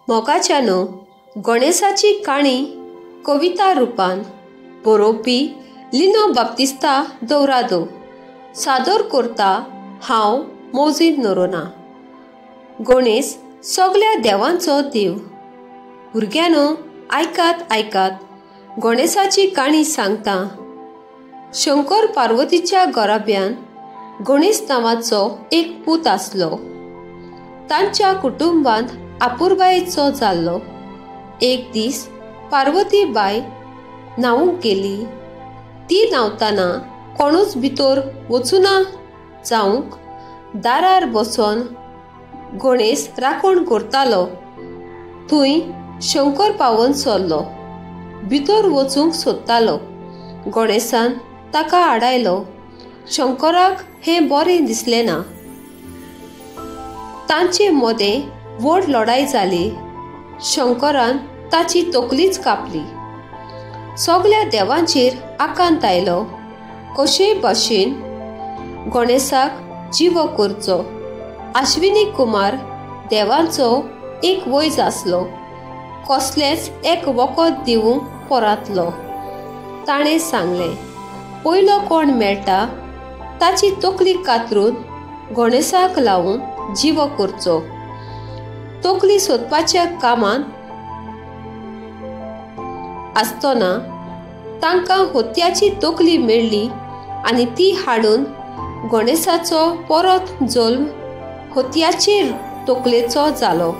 मोगाच्यानो गणेशाची काणी कविता रूपान बरोवपी लिनो बाप्तिस्ता दौरादो सादर करता हांव मोजीद नोरोना। गणेश सगळ्या देवांचो देव। भुरग्यानो आयकात आयकात गणेशाची काणी सांगता। शंकर पार्वतीच्या घराब्यान गणेश नांवाचो एक पूत आसलो। तांच्या कुटुंबांत आपुरबायेचो जाल्लो। एक दीस पार्वती बाय न्हावूंक गेली। ती न्हावताना कोणूच भितर वचूना जावंक दारार बसून गणेश राखण करतालो। थंय शंकर पावून सरलो। भितर वचूंक सोदतालो। गणेशान ताका आडायलो। शंकराक हें बरें दिसलें ना। तांचे मदें व्हड लढाई जाली। शंकरान ताची तकलीच कापली। सगळ्या देवांचेर आकांत आयलो। कशेय भाशेन गणेशाक जीव करचो। अश्विनी कुमार देवांचो एक वैज आसलो। कसलेंच एक वखद दिवंक परातलो। ताणें सांगलें, पयलो कोण मेळटा ताची तकली कातरून गणेशाक लावून जीव करचो। तकली सोदपाच्या कामान आसतना तांकां होत्याची तकली मेळ्ळी आनी ती हाडून गणेशाचो परत जल्म होत्याचे तकलेचो जालो।